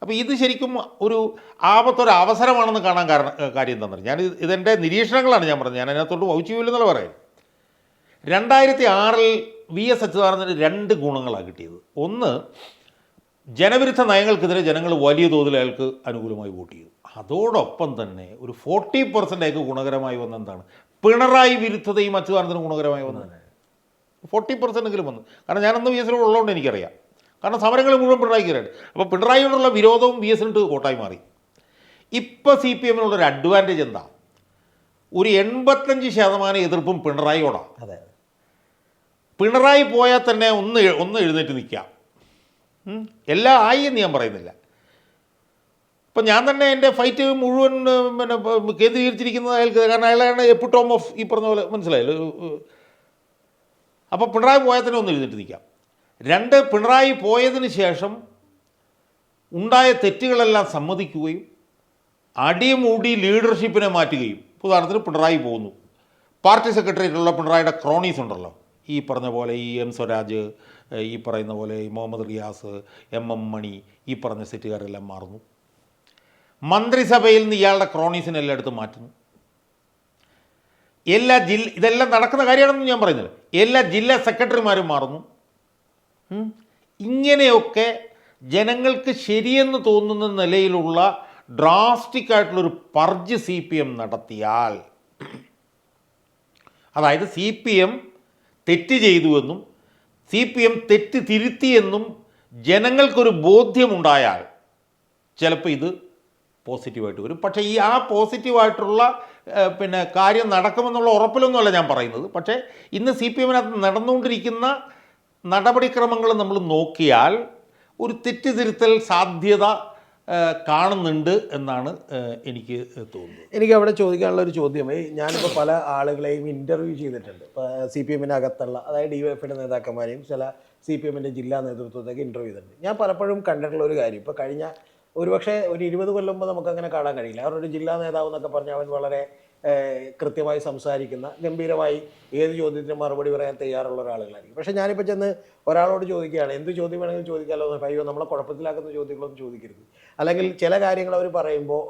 അപ്പോൾ ഇത് ശരിക്കും ഒരു അവസരമാണെന്ന് കാണാൻ കാര്യം എന്താണെന്ന് പറഞ്ഞാൽ, ഇതെൻ്റെ നിരീക്ഷണങ്ങളാണ് ഞാൻ പറഞ്ഞത്. ഞാൻ അതിനകത്തോട്ട് വൗച്ചിയില്ലെന്നുള്ള പറയാം. 2006 VS അച്യുതാനന്ദന് 2 ഗുണങ്ങളാണ് കിട്ടിയത്. ഒന്ന്, ജനവിരുദ്ധ നയങ്ങൾക്കെതിരെ ജനങ്ങൾ വലിയ തോതിൽ അയാൾക്ക് അനുകൂലമായി വോട്ട് ചെയ്തു. അതോടൊപ്പം തന്നെ ഒരു 40% അയാൾക്ക് ഗുണകരമായി വന്ന എന്താണ്? പിണറായി വിരുദ്ധതയും അച്യുതാനന്ദന് ഗുണകരമായി വന്നത് 40% എങ്കിലും വന്നു. കാരണം ഞാനന്ന് VS ഉള്ളതുകൊണ്ട് എനിക്കറിയാം. കാരണം സമരങ്ങൾ മുഴുവൻ പിണറായിക്കാരാണ്. അപ്പോൾ പിണറായിയോടുള്ള വിരോധവും VS വോട്ടായി മാറി. ഇപ്പോൾ CPMനുള്ളൊരു അഡ്വാൻറ്റേജ് എന്താ? ഒരു 85% എതിർപ്പും പിണറായിയോടാണ്. അതെ, പിണറായി പോയാൽ തന്നെ ഒന്ന് എഴുന്നേറ്റ് നിൽക്കാം. എല്ലാം ആയി എന്ന് ഞാൻ പറയുന്നില്ല. ഇപ്പം ഞാൻ തന്നെ എൻ്റെ ഫൈറ്റ് മുഴുവൻ പിന്നെ കേന്ദ്രീകരിച്ചിരിക്കുന്നത് അയാൾക്ക്. കാരണം അയാളാണ് എപ്പിട്ടോം ഓഫ് ഈ പറഞ്ഞ പോലെ, മനസ്സിലായല്ലോ. അപ്പോൾ പിണറായി പോയാൽ തന്നെ ഒന്ന് എഴുന്നേറ്റ് നിൽക്കാം. 2, പിണറായി പോയതിന് ശേഷം ഉണ്ടായ തെറ്റുകളെല്ലാം സമ്മതിക്കുകയും അടിമുടി ലീഡർഷിപ്പിനെ മാറ്റുകയും. ഉദാഹരണത്തിന് പിണറായി പോകുന്നു, പാർട്ടി സെക്രട്ടറിയായിട്ടുള്ള പിണറായിയുടെ ക്രോണീസ് ഉണ്ടല്ലോ, ഈ പറഞ്ഞ പോലെ ഈ M സ്വരാജ്, ഈ പറയുന്ന പോലെ ഈ മുഹമ്മദ് റിയാസ്, MM മണി, ഈ പറഞ്ഞ സെറ്റുകാരെല്ലാം മാറുന്നു. മന്ത്രിസഭയിൽ നിന്ന് ഇയാളുടെ ക്രോണീസിനെ എല്ലായിടത്തും മാറ്റുന്നു. ഇതെല്ലാം നടക്കുന്ന കാര്യമാണെന്ന് ഞാൻ പറയുന്നില്ല. എല്ലാ ജില്ലാ സെക്രട്ടറിമാരും മാറുന്നു. ഇങ്ങനെയൊക്കെ ജനങ്ങൾക്ക് ശരിയെന്ന് തോന്നുന്ന നിലയിലുള്ള ഡ്രാസ്റ്റിക്കായിട്ടുള്ളൊരു പർജ് CPM നടത്തിയാൽ, അതായത് CPM തെറ്റ് ചെയ്തുവെന്നും CPM തെറ്റ് തിരുത്തിയെന്നും ജനങ്ങൾക്കൊരു ബോധ്യമുണ്ടായാൽ ചിലപ്പോൾ ഇത് പോസിറ്റീവായിട്ട് വരും. പക്ഷേ ആ പോസിറ്റീവായിട്ടുള്ള പിന്നെ കാര്യം നടക്കുമെന്നുള്ള ഉറപ്പിലൊന്നുമല്ല ഞാൻ പറയുന്നത്. പക്ഷേ ഇന്ന് CPMനകത്ത് നടന്നുകൊണ്ടിരിക്കുന്ന നടപടിക്രമങ്ങൾ നമ്മൾ നോക്കിയാൽ ഒരു തെറ്റ് തിരുത്തൽ സാധ്യത കാണുന്നുണ്ട് എന്നാണ് എനിക്ക് തോന്നുന്നത്. എനിക്ക് അവിടെ ചോദിക്കാനുള്ള ഒരു ചോദ്യം, ഞാനിപ്പോൾ പല ആളുകളെയും ഇൻ്റർവ്യൂ ചെയ്തിട്ടുണ്ട്. ഇപ്പോൾ CPM-ന് അകത്തുള്ള, അതായത് DYFയുടെ നേതാക്കന്മാരെയും ചില CPM-ൻ്റെ ജില്ലാ നേതൃത്വത്തൊക്കെ ഇൻ്റർവ്യൂ ചെയ്തിട്ടുണ്ട്. ഞാൻ പലപ്പോഴും കണ്ടിട്ടുള്ള ഒരു കാര്യം, ഇപ്പോൾ കഴിഞ്ഞ ഒരുപക്ഷെ ഒരു 20 കൊല്ലം മുമ്പ് നമുക്കങ്ങനെ കാണാൻ കഴിയില്ല. അവരൊരു ജില്ലാ നേതാവ് എന്നൊക്കെ പറഞ്ഞാൽ അവൻ വളരെ കൃത്യമായി സംസാരിക്കുന്ന, ഗംഭീരമായി ഏത് ചോദ്യത്തിനും മറുപടി പറയാൻ തയ്യാറുള്ള ഒരാളുകളായിരിക്കും. പക്ഷേ ഞാനിപ്പോൾ ചെന്ന് ഒരാളോട് ചോദിക്കുകയാണ്, എന്ത് ചോദ്യം വേണമെങ്കിലും ചോദിക്കാമല്ലോ, അയ്യോ നമ്മളെ കുഴപ്പത്തിലാക്കുന്ന ചോദ്യങ്ങളൊന്നും ചോദിക്കരുത്. അല്ലെങ്കിൽ ചില കാര്യങ്ങൾ അവർ പറയുമ്പോൾ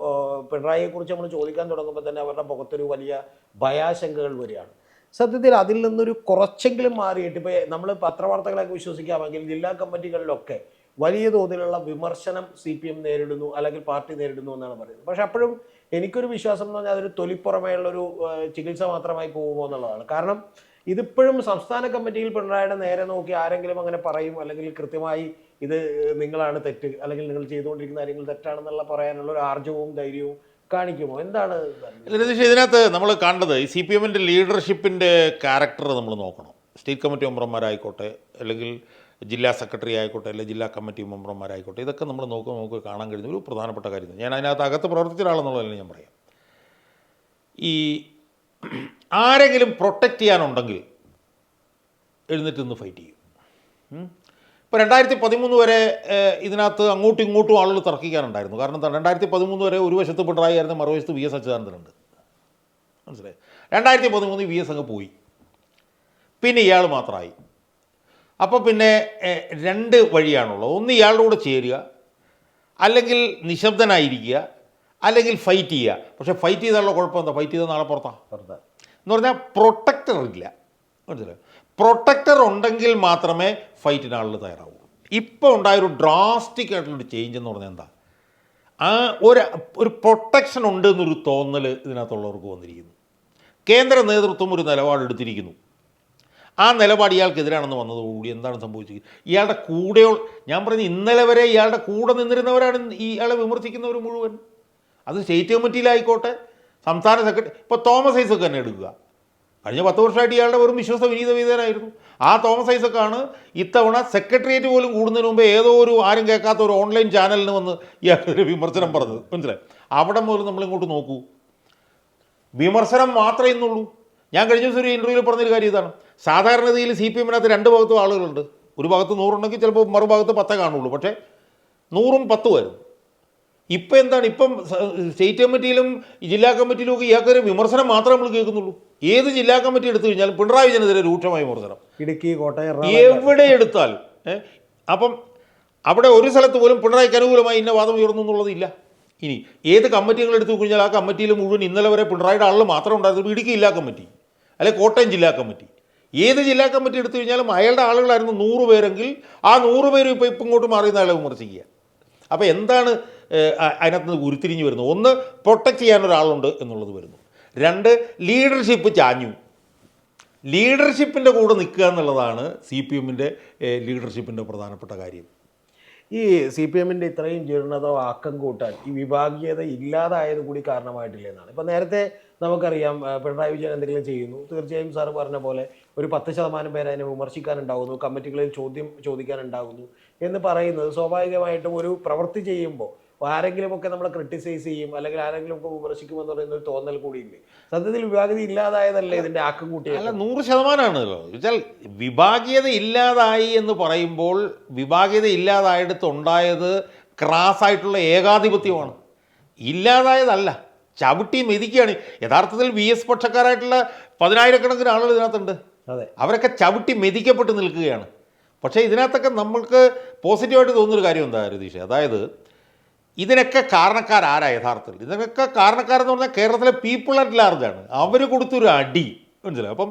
പിണറായിയെക്കുറിച്ച് നമ്മൾ ചോദിക്കാൻ തുടങ്ങുമ്പോൾ തന്നെ അവരുടെ മുഖത്തൊരു വലിയ ഭയാശങ്കകൾ വരികയാണ്. സത്യത്തിൽ അതിൽ നിന്നൊരു കുറച്ചെങ്കിലും മാറിയിട്ട്, ഇപ്പോൾ നമ്മൾ പത്രവാർത്തകളൊക്കെ വിശ്വസിക്കാമെങ്കിൽ ജില്ലാ കമ്മിറ്റികളിലൊക്കെ വലിയ തോതിലുള്ള വിമർശനം CPM നേരിടുന്നു, അല്ലെങ്കിൽ പാർട്ടി നേരിടുന്നു എന്നാണ് പറയുന്നത്. പക്ഷെ അപ്പോഴും എനിക്കൊരു വിശ്വാസം എന്ന് പറഞ്ഞാൽ അതൊരു തൊലിപ്പുറമേയുള്ളൊരു ചികിത്സ മാത്രമായി പോകുമോ എന്നുള്ളതാണ്. കാരണം ഇതിപ്പോഴും സംസ്ഥാന കമ്മിറ്റിയിൽ പിണറായിയുടെ നേരെ നോക്കി ആരെങ്കിലും അങ്ങനെ പറയും, അല്ലെങ്കിൽ കൃത്യമായി ഇത് നിങ്ങളാണ് തെറ്റ്, അല്ലെങ്കിൽ നിങ്ങൾ ചെയ്തുകൊണ്ടിരിക്കുന്ന കാര്യങ്ങൾ തെറ്റാണെന്നുള്ള പറയാനുള്ള ഒരു ആർജവും ധൈര്യവും കാണിക്കുമോ? എന്താണ് രതീഷ്, ഇതിനകത്ത് നമ്മൾ കണ്ടത് ഈ CPM-ൻ്റെ ലീഡർഷിപ്പിൻ്റെ ക്യാരക്ടർ നമ്മൾ നോക്കണം. സ്റ്റേറ്റ് കമ്മിറ്റി മെമ്പർമാരായിക്കോട്ടെ, അല്ലെങ്കിൽ ജില്ലാ സെക്രട്ടറി ആയിക്കോട്ടെ, അല്ലെങ്കിൽ ജില്ലാ കമ്മിറ്റി മെമ്പർമാരായിക്കോട്ടെ, ഇതൊക്കെ നമ്മൾ നമുക്ക് കാണാൻ കഴിയുന്ന ഒരു പ്രധാനപ്പെട്ട കാര്യം. ഞാൻ അതിനകത്ത് അകത്ത് പ്രവർത്തിച്ച ഒരാളെന്നുള്ളതല്ല ഞാൻ പറയാം. ഈ ആരെങ്കിലും പ്രൊട്ടക്റ്റ് ചെയ്യാനുണ്ടെങ്കിൽ എഴുന്നേറ്റ് നിന്ന് ഫൈറ്റ് ചെയ്യും. ഇപ്പോൾ 2013 വരെ ഇതിനകത്ത് അങ്ങോട്ടും ഇങ്ങോട്ടും ആളുകൾ തർക്കിക്കാനുണ്ടായിരുന്നു. കാരണം എന്താ, 2013 വരെ ഒരു വശത്ത് പിണറായി ആയിരുന്നു, മറുവശത്ത് VS അച്യുതാനന്ദനുണ്ട്. മനസ്സിലായി? 2013 VS അങ്ങ് പോയി, പിന്നെ ഇയാൾ മാത്രമായി. അപ്പോൾ പിന്നെ രണ്ട് വഴിയാണുള്ളത്. ഒന്ന് ഇയാളുടെ കൂടെ ചേരുക, അല്ലെങ്കിൽ നിശബ്ദനായിരിക്കുക, അല്ലെങ്കിൽ ഫൈറ്റ് ചെയ്യുക. പക്ഷേ ഫൈറ്റ് ചെയ്താലുള്ള കുഴപ്പം എന്താ, ഫൈറ്റ് ചെയ്താൽ നാളെ പുറത്താണ് എന്ന് പറഞ്ഞാൽ പ്രൊട്ടക്ടർ ഇല്ല. മനസ്സിലായോ? പ്രൊട്ടക്ടർ ഉണ്ടെങ്കിൽ മാത്രമേ ഫൈറ്റിന് ആളുകൾ തയ്യാറാവൂ. ഇപ്പോൾ ഉണ്ടായൊരു ഡ്രാസ്റ്റിക് ആയിട്ടുള്ളൊരു ചേഞ്ച് എന്ന് പറഞ്ഞാൽ എന്താ, ആ ഒരു പ്രൊട്ടക്ഷൻ ഉണ്ട് എന്നൊരു തോന്നൽ ഇതിനകത്തുള്ളവർക്ക് വന്നിരിക്കുന്നു. കേന്ദ്ര നേതൃത്വം ഒരു നിലപാടെടുത്തിരിക്കുന്നു. ആ നിലപാട് ഇയാൾക്കെതിരാണെന്ന് വന്നതോടുകൂടി എന്താണ് സംഭവിച്ചത്, ഇയാളുടെ കൂടെയുള്ള, ഞാൻ പറഞ്ഞ ഇന്നലെ വരെ ഇയാളുടെ കൂടെ നിന്നിരുന്നവരാണ് ഇയാളെ വിമർശിക്കുന്നവർ മുഴുവൻ. അത് സ്റ്റേറ്റ് കമ്മിറ്റിയിലായിക്കോട്ടെ, സംസ്ഥാന സെക്രട്ടറി, ഇപ്പോൾ തോമസ് ഐസക് തന്നെ എടുക്കുക. കഴിഞ്ഞ 10 വർഷമായിട്ട് ഇയാളുടെ വെറും വിശ്വസ്ത വിനീതനായിരുന്നു. ആ തോമസ് ഐസക്കാണ് ഇത്തവണ സെക്രട്ടേറിയറ്റ് പോലും കൂടുന്നതിന് മുമ്പ് ഏതോ ഒരു ആരും കേൾക്കാത്ത ഒരു ഓൺലൈൻ ചാനലിന് വന്ന് ഇയാൾക്കൊരു വിമർശനം പറഞ്ഞത്. മനസ്സിലായി? അവിടെ മുതൽ നമ്മളിങ്ങോട്ട് നോക്കൂ, വിമർശനം മാത്രമേ ഇന്നുള്ളൂ. ഞാൻ കഴിഞ്ഞ ദിവസം ഒരു ഇൻ്റർവ്യൂവിൽ പറഞ്ഞൊരു കാര്യം ഇതാണ്, സാധാരണഗതിയിൽ CPM-നകത്ത് രണ്ട് ഭാഗത്തും ആളുകളുണ്ട്. ഒരു ഭാഗത്ത് 100 ഉണ്ടെങ്കിൽ ചിലപ്പോൾ മറുഭാഗത്ത് 10 കാണുള്ളൂ, പക്ഷേ 100ഉം 10 വരും. ഇപ്പം എന്താണ്, ഇപ്പം സ്റ്റേറ്റ് കമ്മിറ്റിയിലും ജില്ലാ കമ്മിറ്റിയിലും ഒക്കെ ഇയാൾക്കൊരു വിമർശനം മാത്രമേ നമ്മൾ കേൾക്കുന്നുള്ളൂ. ഏത് ജില്ലാ കമ്മിറ്റി എടുത്തു കഴിഞ്ഞാലും പിണറായി വിജയനെതിരെ രൂക്ഷമായ വിമർശനം, ഇടുക്കി, കോട്ടയം, എവിടെ എടുത്താലും. അപ്പം അവിടെ ഒരു സ്ഥലത്ത് പോലും പിണറായിക്ക് അനുകൂലമായി ഇന്ന വാദം ഉയർന്നു എന്നുള്ളതില്ല. ഇനി ഏത് കമ്മിറ്റികൾ എടുത്തു കഴിഞ്ഞാൽ ആ കമ്മിറ്റിയിൽ മുഴുവൻ ഇന്നലെ വരെ പിണറായിയുടെ ആളുകൾ മാത്രം ഉണ്ടായിരുന്നു. ഇടുക്കി ജില്ലാ കമ്മിറ്റി, അല്ലെങ്കിൽ കോട്ടയം ജില്ലാ കമ്മിറ്റി, ഏത് ജില്ലാ കമ്മിറ്റി എടുത്തു കഴിഞ്ഞാലും അയാളുടെ ആളുകളായിരുന്നു 100 പേരെങ്കിൽ ആ 100 പേരും ഇപ്പം ഇങ്ങോട്ട് മാറിയുന്ന ആളെ വിമർശിക്കുക. അപ്പോൾ എന്താണ് അതിനകത്ത് നിന്ന് ഉരുത്തിരിഞ്ഞ് വരുന്നത്? ഒന്ന്, പ്രൊട്ടക്റ്റ് ചെയ്യാനൊരാളുണ്ട് എന്നുള്ളത് വരുന്നു. 2, ലീഡർഷിപ്പ് ചാഞ്ഞു. ലീഡർഷിപ്പിൻ്റെ കൂടെ നിൽക്കുക എന്നുള്ളതാണ് CPM-ൻ്റെ ലീഡർഷിപ്പിൻ്റെ പ്രധാനപ്പെട്ട കാര്യം. ഈ CPM-ൻ്റെ ഇത്രയും ജീർണത ആക്കം കൂട്ടാൻ ഈ വിഭാഗീയത ഇല്ലാതായത് കൂടി കാരണമായിട്ടില്ല എന്നാണ്. ഇപ്പം നേരത്തെ നമുക്കറിയാം, പിണറായി വിജയൻ എന്തെങ്കിലും ചെയ്യുന്നു, തീർച്ചയായും സാറ് പറഞ്ഞ പോലെ ഒരു 10% പേര് അതിനെ വിമർശിക്കാനുണ്ടാകുന്നു, കമ്മിറ്റികളിൽ ചോദിക്കാനുണ്ടാകുന്നു എന്ന് പറയുന്നത് സ്വാഭാവികമായിട്ടും ഒരു പ്രവൃത്തി ചെയ്യുമ്പോൾ ആരെങ്കിലുമൊക്കെ നമ്മളെ ക്രിട്ടിസൈസ് ചെയ്യും, അല്ലെങ്കിൽ ആരെങ്കിലുമൊക്കെ വിമർശിക്കുമെന്ന് പറയുന്ന ഒരു തോന്നൽ കൂടിയില്ലേ? സത്യത്തിൽ വിഭാഗീയത ഇല്ലാതായതല്ലേ ഇതിൻ്റെ ആക്കം കൂട്ടിയത്? അല്ല, 100%ആണല്ലോ. വെച്ചാൽ വിഭാഗീയത ഇല്ലാതായി എന്ന് പറയുമ്പോൾ വിഭാഗീയത ഇല്ലാതായിടത്തുണ്ടായത് ക്രാസായിട്ടുള്ള ഏകാധിപത്യമാണ്. ഇല്ലാതായതല്ല, ചവിട്ടി മെതിക്കുകയാണ്. യഥാർത്ഥത്തിൽ VS പക്ഷക്കാരായിട്ടുള്ള 10,000-കണക്കിന് ആളുകൾ ഇതിനകത്തുണ്ട്. അതെ, അവരൊക്കെ ചവിട്ടി മെതിക്കപ്പെട്ട് നിൽക്കുകയാണ്. പക്ഷേ ഇതിനകത്തൊക്കെ നമ്മൾക്ക് പോസിറ്റീവായിട്ട് തോന്നുന്നൊരു കാര്യം എന്താ രതീഷ്, അതായത് ഇതിനൊക്കെ കാരണക്കാരാരാ യഥാർത്ഥത്തിൽ? ഇതിനൊക്കെ കാരണക്കാരെന്ന് പറഞ്ഞാൽ കേരളത്തിലെ പീപ്പിൾ അറ്റ് ലാർജാണ്. അവർ കൊടുത്തൊരു അടി, മനസ്സിലായി? അപ്പം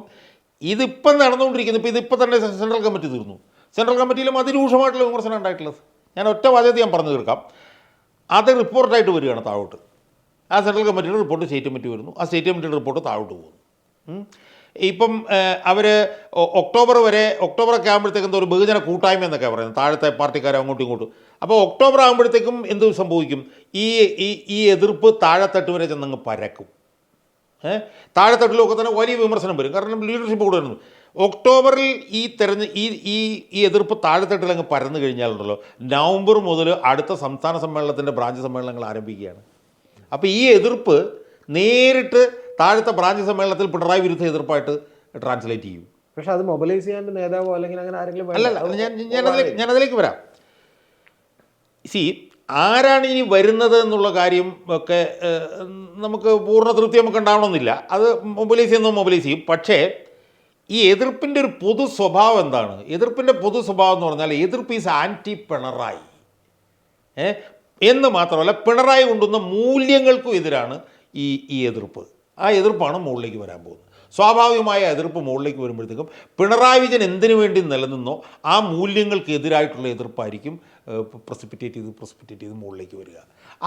ഇതിപ്പം നടന്നുകൊണ്ടിരിക്കുന്നു. ഇപ്പോൾ ഇതിപ്പോൾ തന്നെ സെൻട്രൽ കമ്മിറ്റി തീർന്നു. സെൻട്രൽ കമ്മിറ്റിയിലും അതിരൂക്ഷമായിട്ടുള്ള വിമർശനം ഉണ്ടായിട്ടുള്ളത്. ഞാൻ ഒറ്റ വാചകത്തിൽ ഞാൻ പറഞ്ഞു തീർക്കാം. അത് റിപ്പോർട്ടായിട്ട് വരികയാണ് താഴോട്ട്. ആ സെൻട്രൽ കമ്മിറ്റിയുടെ റിപ്പോർട്ട് സ്റ്റേറ്റ് കമ്മിറ്റി വരുന്നു, ആ സ്റ്റേറ്റ് കമ്മിറ്റിയുടെ റിപ്പോർട്ട് താഴോട്ട് പോകുന്നു. ഇപ്പം അവർ ഒക്ടോബറൊക്കെ ആകുമ്പോഴത്തേക്കും എന്തോ ഒരു ബഹുജന കൂട്ടായ്മ എന്നൊക്കെ പറയുന്നത്, താഴത്തെ പാർട്ടിക്കാർ അങ്ങോട്ടും ഇങ്ങോട്ടും. അപ്പോൾ ഒക്ടോബർ ആകുമ്പോഴത്തേക്കും എന്ത് സംഭവിക്കും, ഈ എതിർപ്പ് താഴെത്തട്ട് വരെ ചെന്നങ്ങ് പരക്കും. താഴെത്തട്ടിലൊക്കെ തന്നെ വലിയ വിമർശനം വരും. കാരണം ലീഡർഷിപ്പ് കൂടെ വരുന്നു. ഒക്ടോബറിൽ ഈ ഈ എതിർപ്പ് താഴെത്തട്ടിലങ്ങ് പരന്നു കഴിഞ്ഞാലുണ്ടല്ലോ, നവംബർ മുതൽ അടുത്ത സംസ്ഥാന സമ്മേളനത്തിൻ്റെ ബ്രാഞ്ച് സമ്മേളനങ്ങൾ ആരംഭിക്കുകയാണ്. അപ്പോൾ ഈ എതിർപ്പ് നേരിട്ട് താഴത്തെ ബ്രാഞ്ച് സമ്മേളനത്തിൽ പിണറായി വിരുദ്ധ എതിർപ്പായിട്ട് ട്രാൻസ്ലേറ്റ് ചെയ്യും. പക്ഷെ അത് മൊബിലൈസ് ചെയ്യാൻ നേതാവോ അല്ലെങ്കിൽ അങ്ങനെ ആരെങ്കിലും ഞാനതിലേക്ക് വരാം. ആരാണ് ഇനി വരുന്നത് എന്നുള്ള കാര്യം ഒക്കെ നമുക്ക് പൂർണ്ണ തൃപ്തി നമുക്ക് ഉണ്ടാവണമെന്നില്ല. അത് മൊബിലൈസ് ചെയ്യും. പക്ഷേ ഈ എതിർപ്പിൻ്റെ ഒരു പൊതു സ്വഭാവം എന്താണ്? എതിർപ്പിൻ്റെ പൊതു സ്വഭാവം എന്ന് പറഞ്ഞാൽ എതിർപ്പ് ഈസ് ആൻറ്റി പിണറായി എന്ന് മാത്രമല്ല, പിണറായി കൊണ്ടുവന്ന മൂല്യങ്ങൾക്കും എതിരാണ് ഈ എതിർപ്പ്. ആ എതിർപ്പാണ് മുകളിലേക്ക് വരാൻ പോകുന്നത്. സ്വാഭാവികമായ എതിർപ്പ് മുകളിലേക്ക് വരുമ്പോഴത്തേക്കും പിണറായി വിജയൻ എന്തിനു വേണ്ടി നിലനിന്നോ ആ മൂല്യങ്ങൾക്ക് എതിരായിട്ടുള്ള എതിർപ്പായിരിക്കും പ്രസിപ്പിറ്റേറ്റ് ചെയ്ത് മുകളിലേക്ക് വരിക.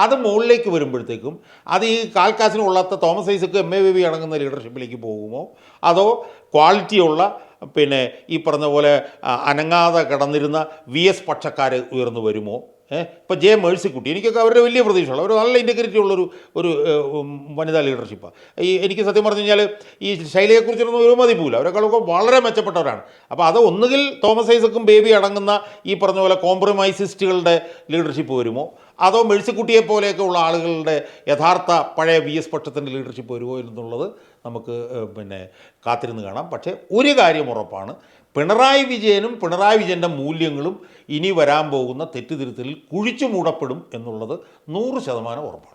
അത് മുകളിലേക്ക് വരുമ്പോഴത്തേക്കും അത് ഈ കാൽക്കാശിന് കൊള്ളാത്ത Thomas Isaac M A baby അടങ്ങുന്ന ലീഡർഷിപ്പിലേക്ക് പോകുമോ, അതോ ക്വാളിറ്റിയുള്ള പിന്നെ ഈ പറഞ്ഞ പോലെ അനങ്ങാതെ കിടന്നിരുന്ന VS പക്ഷക്കാർ ഉയർന്നു വരുമോ? ഇപ്പോൾ ജെ മേഴ്സിക്കുട്ടി, എനിക്കൊക്കെ അവരുടെ വലിയ പ്രതീക്ഷയുള്ള അവർ നല്ല ഇൻറ്റഗ്രിറ്റി ഉള്ളൊരു വനിതാ ലീഡർഷിപ്പാണ്. എനിക്ക് സത്യം പറഞ്ഞു കഴിഞ്ഞാൽ ഈ ശൈലിയെക്കുറിച്ചൊന്നും ഒരു മതിപ്പില്ല. അവരെക്കാളൊക്കെ വളരെ മെച്ചപ്പെട്ടവരാണ്. അപ്പോൾ അത് ഒന്നുകിൽ തോമസ് ഐസക്കും ബേബി അടങ്ങുന്ന ഈ പറഞ്ഞ പോലെ കോംപ്രമൈസിസ്റ്റുകളുടെ ലീഡർഷിപ്പ് വരുമോ, അതോ മേഴ്സിക്കുട്ടിയെ പോലെയൊക്കെ ഉള്ള ആളുകളുടെ യഥാർത്ഥ പഴയ VS പക്ഷത്തിൻ്റെ ലീഡർഷിപ്പ് വരുമോ എന്നുള്ളത് നമുക്ക് പിന്നെ കാത്തിരുന്ന് കാണാം. പക്ഷേ ഒരു കാര്യം ഉറപ്പാണ്, പിണറായി വിജയനും പിണറായി വിജയൻ്റെ മൂല്യങ്ങളും ഇനി വരാൻ പോകുന്ന തെറ്റുതിരുത്തലിൽ കുഴിച്ചു മൂടപ്പെടും എന്നുള്ളത് 100% ഉറപ്പാണ്.